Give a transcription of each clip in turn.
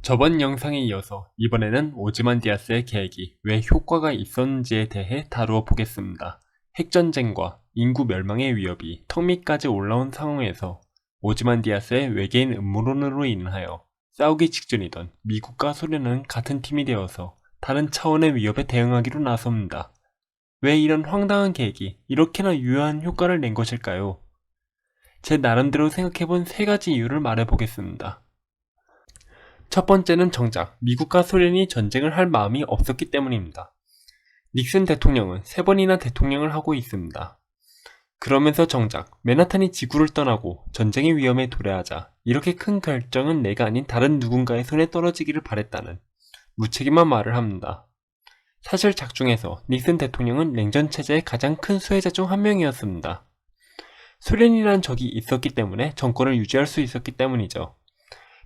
저번 영상에 이어서 이번에는 오즈만디아스의 계획이 왜 효과가 있었는지에 대해 다루어 보겠습니다. 핵전쟁과 인구 멸망의 위협이 턱 밑까지 올라온 상황에서 오즈만디아스의 외계인 음모론으로 인하여 싸우기 직전이던 미국과 소련은 같은 팀이 되어서 다른 차원의 위협에 대응하기로 나섭니다. 왜 이런 황당한 계획이 이렇게나 유효한 효과를 낸 것일까요? 제 나름대로 생각해본 세 가지 이유를 말해보겠습니다. 첫 번째는 정작 미국과 소련이 전쟁을 할 마음이 없었기 때문입니다. 닉슨 대통령은 3번이나 대통령을 하고 있습니다. 그러면서 정작 맨하탄이 지구를 떠나고 전쟁의 위험에 도래하자 이렇게 큰 결정은 내가 아닌 다른 누군가의 손에 떨어지기를 바랬다는 무책임한 말을 합니다. 사실 작중에서 닉슨 대통령은 냉전 체제의 가장 큰 수혜자 중 한 명이었습니다. 소련이란 적이 있었기 때문에 정권을 유지할 수 있었기 때문이죠.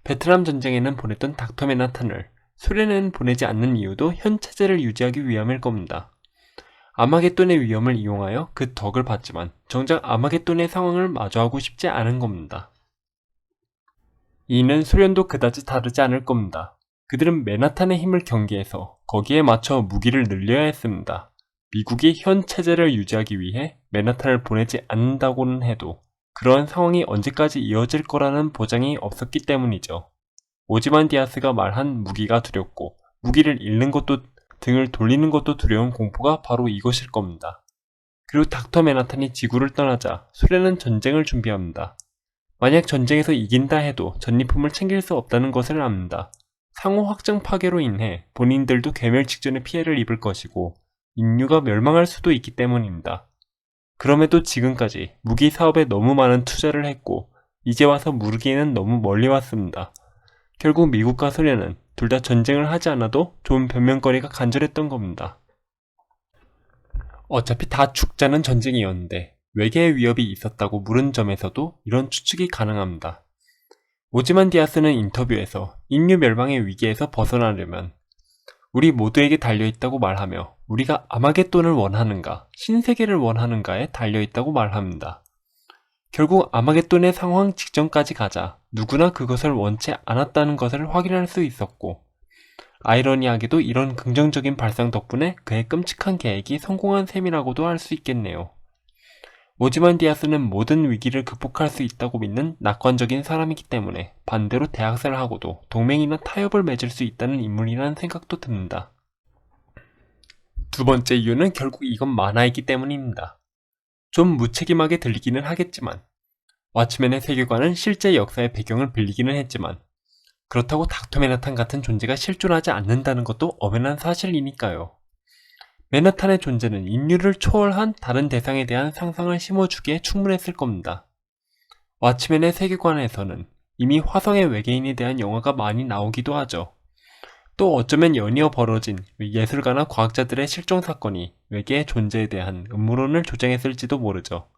베트남 전쟁에는 보냈던 닥터 맨하탄을 소련에는 보내지 않는 이유도 현 체제를 유지하기 위함일 겁니다. 아마겟돈의 위험을 이용하여 그 덕을 봤지만 정작 아마겟돈의 상황을 마주하고 싶지 않은 겁니다. 이는 소련도 그다지 다르지 않을 겁니다. 그들은 맨하탄의 힘을 경계해서 거기에 맞춰 무기를 늘려야 했습니다. 미국이 현 체제를 유지하기 위해 맨하탄을 보내지 않는다고는 해도 그러한 상황이 언제까지 이어질 거라는 보장이 없었기 때문이죠. 오즈만디아스가 말한 무기가 두렵고 무기를 잃는 것도 등을 돌리는 것도 두려운 공포가 바로 이것일 겁니다. 그리고 닥터 맨하탄이 지구를 떠나자 소련은 전쟁을 준비합니다. 만약 전쟁에서 이긴다 해도 전리품을 챙길 수 없다는 것을 압니다. 상호 확장 파괴로 인해 본인들도 괴멸 직전에 피해를 입을 것이고 인류가 멸망할 수도 있기 때문입니다. 그럼에도 지금까지 무기 사업에 너무 많은 투자를 했고 이제 와서 무르기에는 너무 멀리 왔습니다. 결국 미국과 소련은 둘 다 전쟁을 하지 않아도 좋은 변명거리가 간절했던 겁니다. 어차피 다 죽자는 전쟁이었는데 외계의 위협이 있었다고 물은 점에서도 이런 추측이 가능합니다. 오즈만디아스는 인터뷰에서 인류 멸망의 위기에서 벗어나려면 우리 모두에게 달려있다고 말하며 우리가 아마겟돈을 원하는가, 신세계를 원하는가에 달려있다고 말합니다. 결국 아마겟돈의 상황 직전까지 가자 누구나 그것을 원치 않았다는 것을 확인할 수 있었고 아이러니하게도 이런 긍정적인 발상 덕분에 그의 끔찍한 계획이 성공한 셈이라고도 할 수 있겠네요. 오즈만디아스는 모든 위기를 극복할 수 있다고 믿는 낙관적인 사람이기 때문에 반대로 대학살을 하고도 동맹이나 타협을 맺을 수 있다는 인물이라는 생각도 듭니다. 두 번째 이유는 결국 이건 만화이기 때문입니다. 좀 무책임하게 들리기는 하겠지만 왓츠맨의 세계관은 실제 역사의 배경을 빌리기는 했지만 그렇다고 닥터 맨하탄 같은 존재가 실존하지 않는다는 것도 엄연한 사실이니까요. 맨하탄의 존재는 인류를 초월한 다른 대상에 대한 상상을 심어주기에 충분했을 겁니다. 왓츠맨의 세계관에서는 이미 화성의 외계인에 대한 영화가 많이 나오기도 하죠. 또 어쩌면 연이어 벌어진 예술가나 과학자들의 실종 사건이 외계의 존재에 대한 음모론을 조장했을지도 모르죠.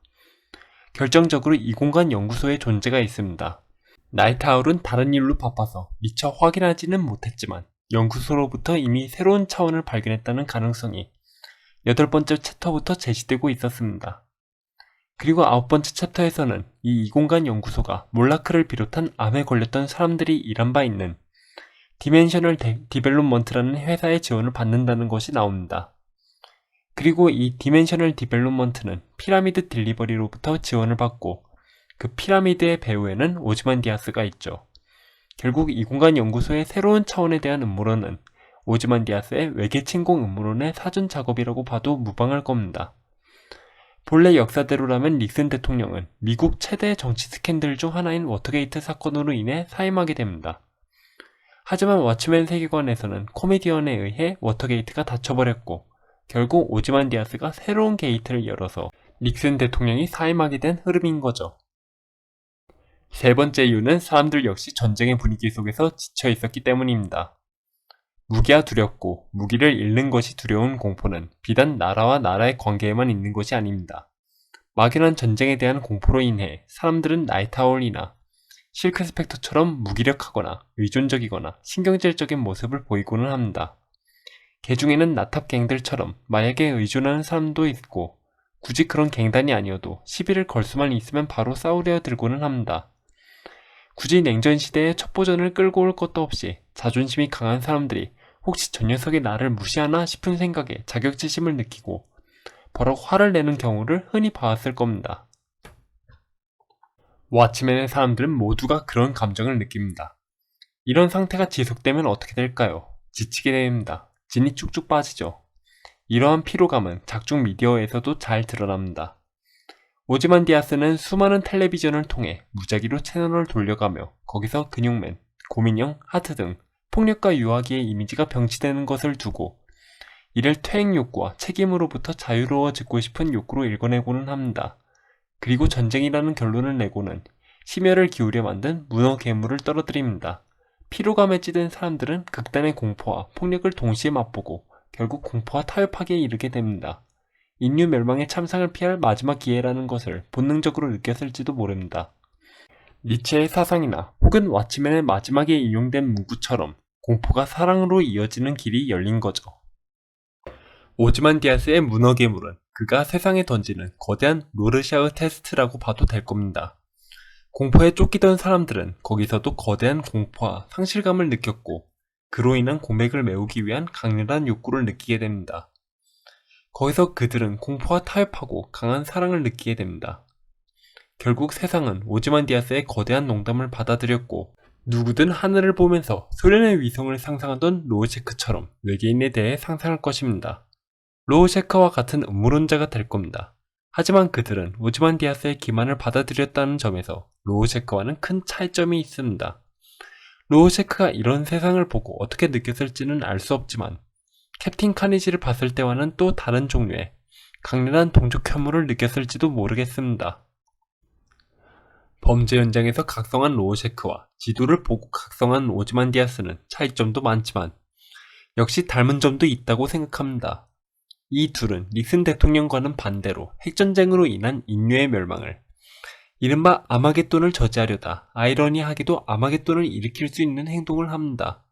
결정적으로 이 공간 연구소의 존재가 있습니다. 나이트아울은 다른 일로 바빠서 미처 확인하지는 못했지만 연구소로부터 이미 새로운 차원을 발견했다는 가능성이 8번째 챕터부터 제시되고 있었습니다. 그리고 9번째 챕터에서는 이 이공간 연구소가 몰라크를 비롯한 암에 걸렸던 사람들이 일한 바 있는 디멘셔널 디벨롭먼트라는 회사의 지원을 받는다는 것이 나옵니다. 그리고 이 디멘셔널 디벨롭먼트는 피라미드 딜리버리로부터 지원을 받고 그 피라미드의 배후에는 오즈만디아스가 있죠. 결국 이공간 연구소의 새로운 차원에 대한 음모론은 오즈만디아스의 외계 침공 음모론의 사전 작업이라고 봐도 무방할 겁니다. 본래 역사대로라면 닉슨 대통령은 미국 최대 정치 스캔들 중 하나인 워터게이트 사건으로 인해 사임하게 됩니다. 하지만 왓츠맨 세계관에서는 코미디언에 의해 워터게이트가 닫혀버렸고 결국 오즈만디아스가 새로운 게이트를 열어서 닉슨 대통령이 사임하게 된 흐름인 거죠. 세 번째 이유는 사람들 역시 전쟁의 분위기 속에서 지쳐 있었기 때문입니다. 무기가 두렵고 무기를 잃는 것이 두려운 공포는 비단 나라와 나라의 관계에만 있는 것이 아닙니다. 막연한 전쟁에 대한 공포로 인해 사람들은 나이트아울이나 실크 스펙터처럼 무기력하거나 의존적이거나 신경질적인 모습을 보이고는 합니다. 개중에는 나탑갱들처럼 마약에 의존하는 사람도 있고 굳이 그런 갱단이 아니어도 시비를 걸 수만 있으면 바로 싸우려 들고는 합니다. 굳이 냉전 시대의 첩보전을 끌고 올 것도 없이 자존심이 강한 사람들이 혹시 저 녀석이 나를 무시하나 싶은 생각에 자격지심을 느끼고 버럭 화를 내는 경우를 흔히 봐왔을 겁니다. 왓츠맨의 사람들은 모두가 그런 감정을 느낍니다. 이런 상태가 지속되면 어떻게 될까요? 지치게 됩니다. 진이 쭉쭉 빠지죠. 이러한 피로감은 작중 미디어에서도 잘 드러납니다. 오즈만디아스는 수많은 텔레비전을 통해 무작위로 채널을 돌려가며 거기서 근육맨, 고민형, 하트 등 폭력과 유아기의 이미지가 병치되는 것을 두고 이를 퇴행 욕구와 책임으로부터 자유로워지고 싶은 욕구로 읽어내고는 합니다. 그리고 전쟁이라는 결론을 내고는 심혈을 기울여 만든 문어 괴물을 떨어뜨립니다. 피로감에 찌든 사람들은 극단의 공포와 폭력을 동시에 맛보고 결국 공포와 타협하기에 이르게 됩니다. 인류 멸망의 참상을 피할 마지막 기회라는 것을 본능적으로 느꼈을지도 모릅니다. 니체의 사상이나 혹은 왓츠맨의 마지막에 인용된 문구처럼 공포가 사랑으로 이어지는 길이 열린 거죠. 오즈만디아스의 문어 괴물은 그가 세상에 던지는 거대한 로르샤흐 테스트라고 봐도 될 겁니다. 공포에 쫓기던 사람들은 거기서도 거대한 공포와 상실감을 느꼈고 그로 인한 공백을 메우기 위한 강렬한 욕구를 느끼게 됩니다. 거기서 그들은 공포와 타협하고 강한 사랑을 느끼게 됩니다. 결국 세상은 오즈만디아스의 거대한 농담을 받아들였고 누구든 하늘을 보면서 소련의 위성을 상상하던 로우셰크처럼 외계인에 대해 상상할 것입니다. 로우셰크와 같은 음모론자가 될 겁니다. 하지만 그들은 오즈만디아스의 기만을 받아들였다는 점에서 로우셰크와는 큰 차이점이 있습니다. 로우셰크가 이런 세상을 보고 어떻게 느꼈을지는 알 수 없지만 캡틴 카니지를 봤을 때와는 또 다른 종류의 강렬한 동족 혐오를 느꼈을지도 모르겠습니다. 범죄 현장에서 각성한 로우셰크와 지도를 보고 각성한 오즈만디아스는 차이점도 많지만 역시 닮은 점도 있다고 생각합니다. 이 둘은 닉슨 대통령과는 반대로 핵전쟁으로 인한 인류의 멸망을 이른바 아마겟돈을 저지하려다 아이러니하게도 아마겟돈을 일으킬 수 있는 행동을 합니다.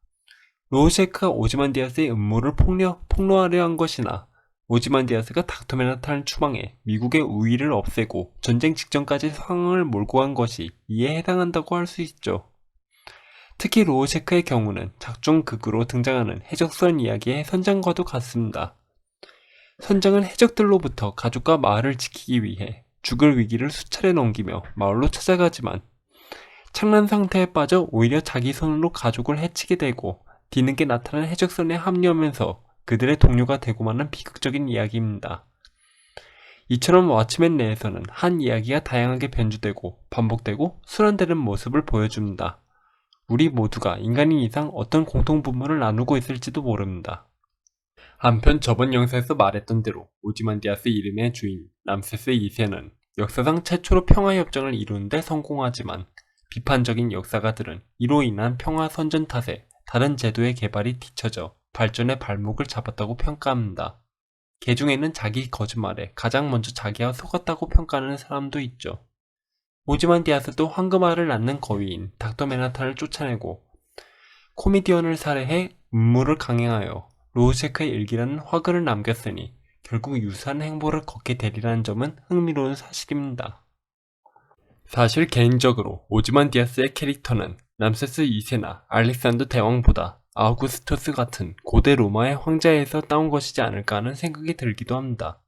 로우셰크가 오즈만디아스의 음모를 폭로하려 한 것이나 오즈만디아스가 닥터 맨하탄을 추방해 미국의 우위를 없애고 전쟁 직전까지 상황을 몰고 간 것이 이에 해당한다고 할 수 있죠. 특히 로우셰크의 경우는 작중 극으로 등장하는 해적선 이야기의 선장과도 같습니다. 선장은 해적들로부터 가족과 마을을 지키기 위해 죽을 위기를 수차례 넘기며 마을로 찾아가지만 창란 상태에 빠져 오히려 자기 손으로 가족을 해치게 되고 뒤늦게 나타난 해적선에 합류하면서 그들의 동료가 되고 마는 비극적인 이야기입니다. 이처럼 왓츠맨 내에서는 한 이야기가 다양하게 변주되고 반복되고 순환되는 모습을 보여줍니다. 우리 모두가 인간인 이상 어떤 공통분모를 나누고 있을지도 모릅니다. 한편 저번 영상에서 말했던 대로 오즈만디아스 이름의 주인 람세스 2세는 역사상 최초로 평화협정을 이루는 데 성공하지만 비판적인 역사가들은 이로 인한 평화선전 탓에 다른 제도의 개발이 뒤처져 발전의 발목을 잡았다고 평가합니다. 개 중에는 자기 거짓말에 가장 먼저 자기가 속았다고 평가하는 사람도 있죠. 오즈만디아스도 황금알을 낳는 거위인 닥터 맨하탄을 쫓아내고 코미디언을 살해해 음모를 강행하여 로우셰크의 일기라는 화글을 남겼으니 결국 유사한 행보를 걷게 되리라는 점은 흥미로운 사실입니다. 사실 개인적으로 오즈만디아스의 캐릭터는 람세스 2세나 알렉산더 대왕보다 아우구스투스 같은 고대 로마의 황제에서 따온 것이지 않을까 하는 생각이 들기도 합니다.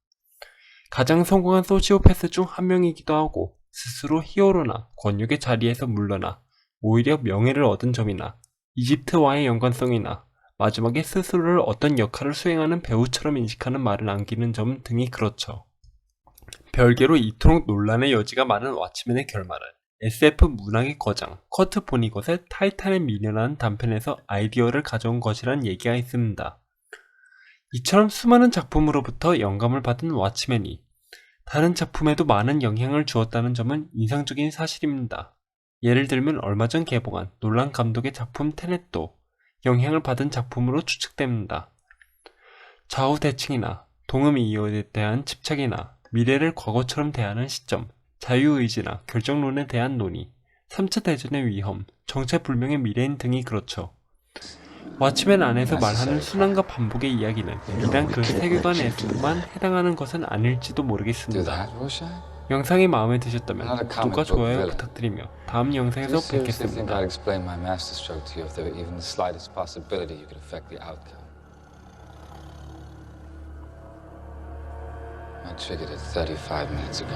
가장 성공한 소시오패스 중 한 명이기도 하고 스스로 히어로나 권력의 자리에서 물러나 오히려 명예를 얻은 점이나 이집트와의 연관성이나 마지막에 스스로를 어떤 역할을 수행하는 배우처럼 인식하는 말을 남기는 점 등이 그렇죠. 별개로 이토록 논란의 여지가 많은 왓츠맨의 결말은 SF 문학의 거장 커트 보니것의 타이탄의 미녀라는 단편에서 아이디어를 가져온 것이란 얘기가 있습니다. 이처럼 수많은 작품으로부터 영감을 받은 왓츠맨이 다른 작품에도 많은 영향을 주었다는 점은 인상적인 사실입니다. 예를 들면 얼마 전 개봉한 놀란 감독의 작품 테넷도 영향을 받은 작품으로 추측됩니다. 좌우대칭이나 동음이의에 대한 집착이나 미래를 과거처럼 대하는 시점, 자유의지나 결정론에 대한 논의, 3차 대전의 위험, 정체불명의 미래인 등이 그렇죠. 왓츠맨 안에서 말하는 순환과 반복의 이야기는 비단 그 세계관에서만 해당하는 것은 아닐지도 모르겠습니다. 영상이 마음에 드셨다면 Not a comic 구독과 book 좋아요 villain. 부탁드리며 다음 Do you 영상에서 seriously think 뵙겠습니다. I'd explain my masterstroke to you if there were even the slightest possibility you could affect the outcome? I triggered it 35 minutes ago.